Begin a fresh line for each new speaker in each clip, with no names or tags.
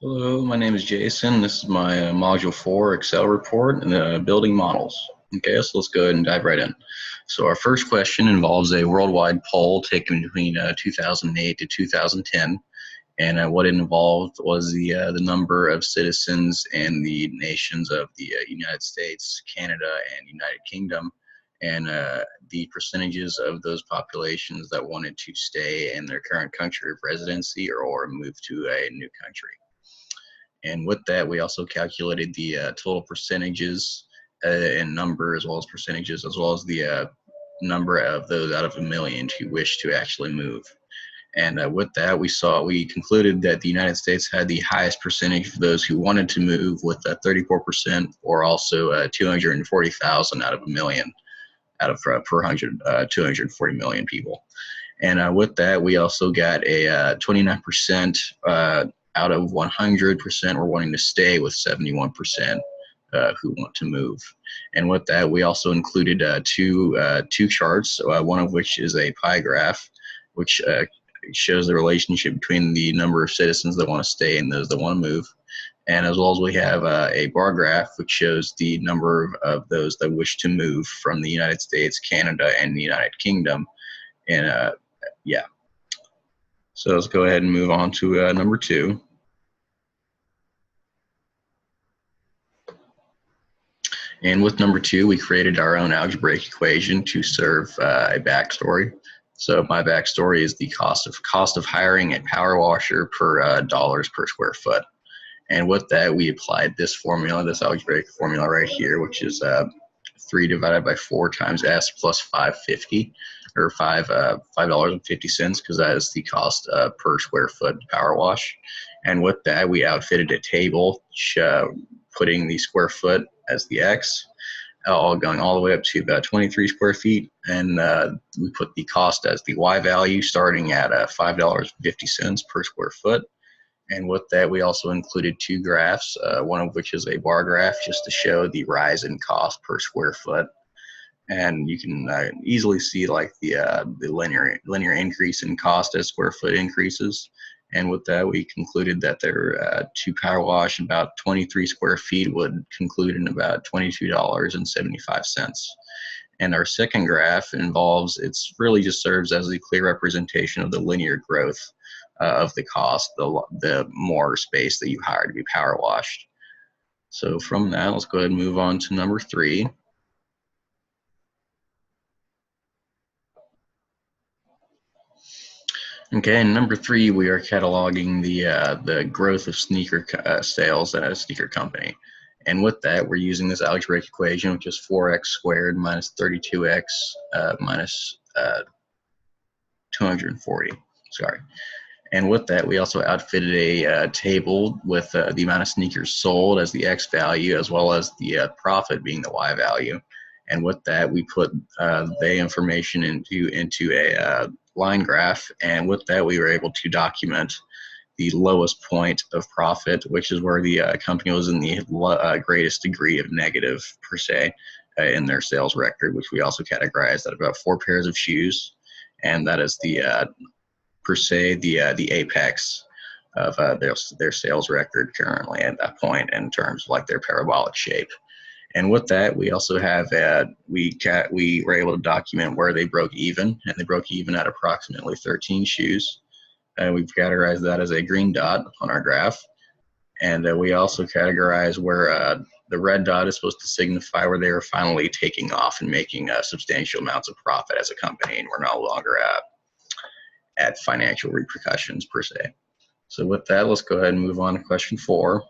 Hello, my name is Jason. This is my Module 4 Excel report and building models. Okay, so let's go ahead and dive right in. So our first question involves a worldwide poll taken between 2008 to 2010. And what it involved was the number of citizens in the nations of the United States, Canada, and United Kingdom, and the percentages of those populations that wanted to stay in their current country of residency or move to a new country. And with that, we also calculated the total percentages in number, as well as percentages, as well as the number of those out of a million who wish to actually move. And with that, we concluded that the United States had the highest percentage of those who wanted to move, with 34%, or also 240,000 out of a million, out of per 240 million people. And with that, we also got a 29% out of 100% were wanting to stay, with 71% who want to move. And with that, we also included two charts, one of which is a pie graph, which shows the relationship between the number of citizens that want to stay and those that want to move. And as well as we have a bar graph, which shows the number of those that wish to move from the United States, Canada, and the United Kingdom. And yeah. So let's go ahead and move on to number 2. And with number 2, we created our own algebraic equation to serve a backstory. So my backstory is the cost of hiring a power washer per dollars per square foot. And with that, we applied this formula, this algebraic formula right here, which is 3 divided by 4 times S plus 550, or $5.50, because that is the cost per square foot power wash. And with that, we outfitted a table putting the square foot as the X, all going all the way up to about 23 square feet. And we put the cost as the Y value, starting at $5.50 per square foot. And with that, we also included 2 graphs, one of which is a bar graph, just to show the rise in cost per square foot. And you can easily see like the linear increase in cost as square foot increases. And with that, we concluded that to power wash about 23 square feet would conclude in about $22.75. And our second graph it's really just serves as a clear representation of the linear growth of the cost, the more space that you hire to be power washed. So from that, let's go ahead and move on to number 3. Okay, and number 3, we are cataloging the growth of sneaker sales at a sneaker company. And with that, we're using this algebraic equation, which is 4x squared minus 32x minus 240. Sorry. And with that, we also outfitted a table with the amount of sneakers sold as the X value, as well as the profit being the Y value. And with that, we put the information into a line graph. And with that, we were able to document the lowest point of profit, which is where the company was in the greatest degree of negative, per se, in their sales record, which we also categorized at about 4 pairs of shoes. And that is per se, the apex of their sales record currently at that point, in terms of like their parabolic shape. And with that, we also have we were able to document where they broke even, and they broke even at approximately 13 shoes. And we've categorized that as a green dot on our graph. And we also categorize where the red dot is supposed to signify where they are finally taking off and making substantial amounts of profit as a company, and we're no longer at financial repercussions, per se. So with that, let's go ahead and move on to question 4.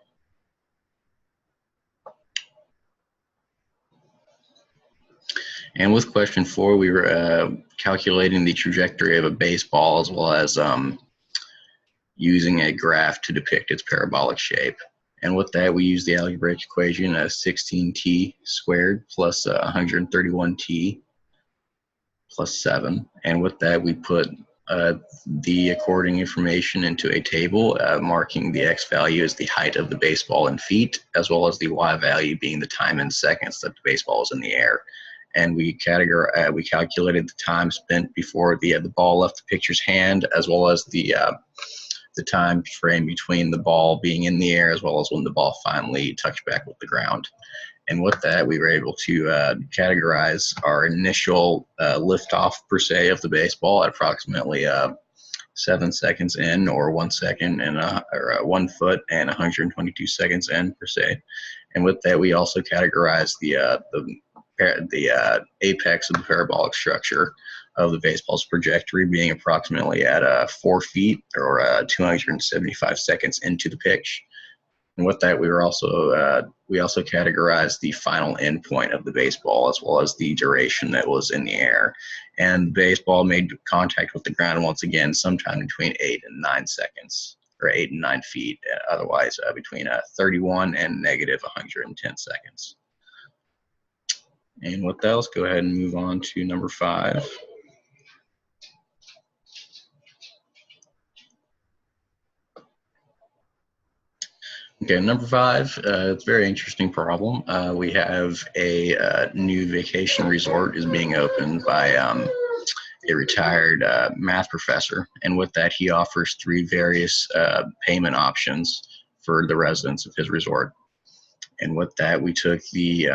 And with question 4, we were calculating the trajectory of a baseball, as well as using a graph to depict its parabolic shape. And with that, we use the algebraic equation as 16t squared plus 131t plus 7. And with that, we put the according information into a table, marking the X value as the height of the baseball in feet, as well as the Y value being the time in seconds that the baseball is in the air. And we calculated the time spent before the ball left the pitcher's hand, as well as the the time frame between the ball being in the air as well as when the ball finally touched back with the ground. And with that, we were able to categorize our initial liftoff, per se, of the baseball at approximately 7 seconds in, or 1 second and or 1 foot and 122 seconds in, per se. And with that, we also categorized the apex of the parabolic structure of the baseball's trajectory being approximately at 4 feet, or 275 seconds into the pitch. And with that, we also categorized the final end point of the baseball as well as the duration that was in the air. And baseball made contact with the ground once again sometime between 8 and 9 seconds, or 8 and 9 feet. Otherwise, between 31 and negative 110 seconds. And with that, let's go ahead and move on to number 5. Okay, number 5, it's a very interesting problem. We have a new vacation resort is being opened by a retired math professor. And with that, he offers 3 various payment options for the residents of his resort. And with that, we took the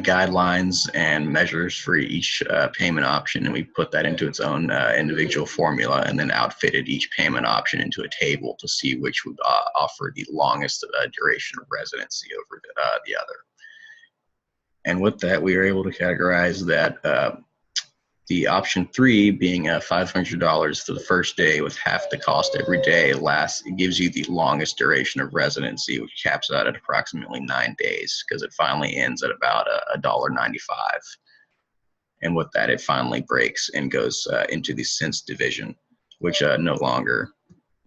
guidelines and measures for each payment option, and we put that into its own individual formula, and then outfitted each payment option into a table to see which would offer the longest duration of residency over the other. And with that, we were able to categorize that the option 3 being $500 for the first day with half the cost every day it gives you the longest duration of residency, which caps out at approximately 9 days, because it finally ends at about $1.95. And with that, it finally breaks and goes into the cents division, which no longer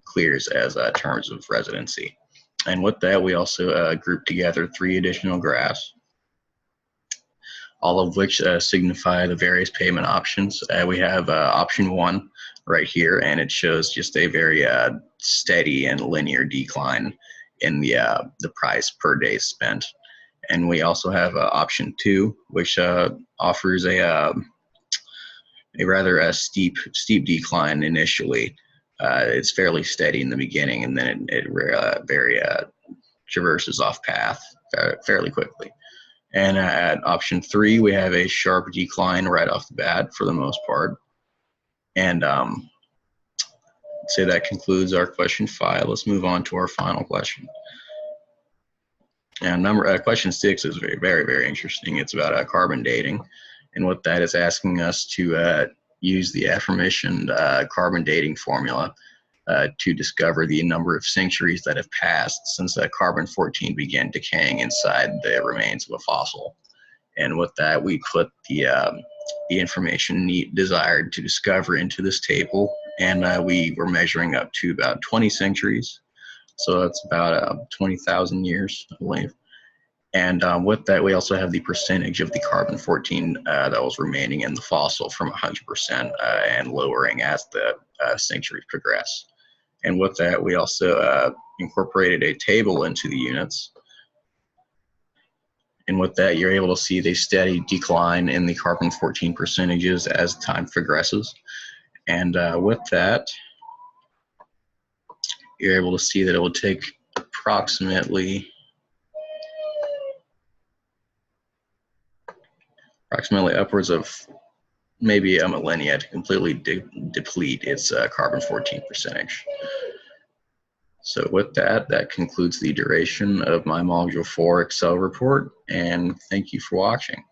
clears as terms of residency. And with that, we also grouped together 3 additional graphs, all of which signify the various payment options. We have option 1 right here, and it shows just a very steady and linear decline in the price per day spent. And we also have option 2, which offers a rather steep decline initially. It's fairly steady in the beginning, and then it very traverses off path fairly quickly. And at option 3, we have a sharp decline right off the bat for the most part. And I'd say that concludes our question 5. Let's move on to our final question. And question 6 is very, very interesting. It's about carbon dating. And what that is asking us to use the aforementioned carbon dating formula to discover the number of centuries that have passed since carbon-14 began decaying inside the remains of a fossil. And with that, we put the information desired to discover into this table, and we were measuring up to about 20 centuries. So that's about 20,000 years, I believe. And with that, we also have the percentage of the carbon-14 that was remaining in the fossil from 100% and lowering as the centuries progress. And with that, we also incorporated a table into the units. And with that, you're able to see the steady decline in the carbon-14 percentages as time progresses. And with that, you're able to see that it will take approximately upwards of maybe a millennia to completely deplete its carbon-14 percentage. So with that, that concludes the duration of my Module 4 Excel report, and thank you for watching.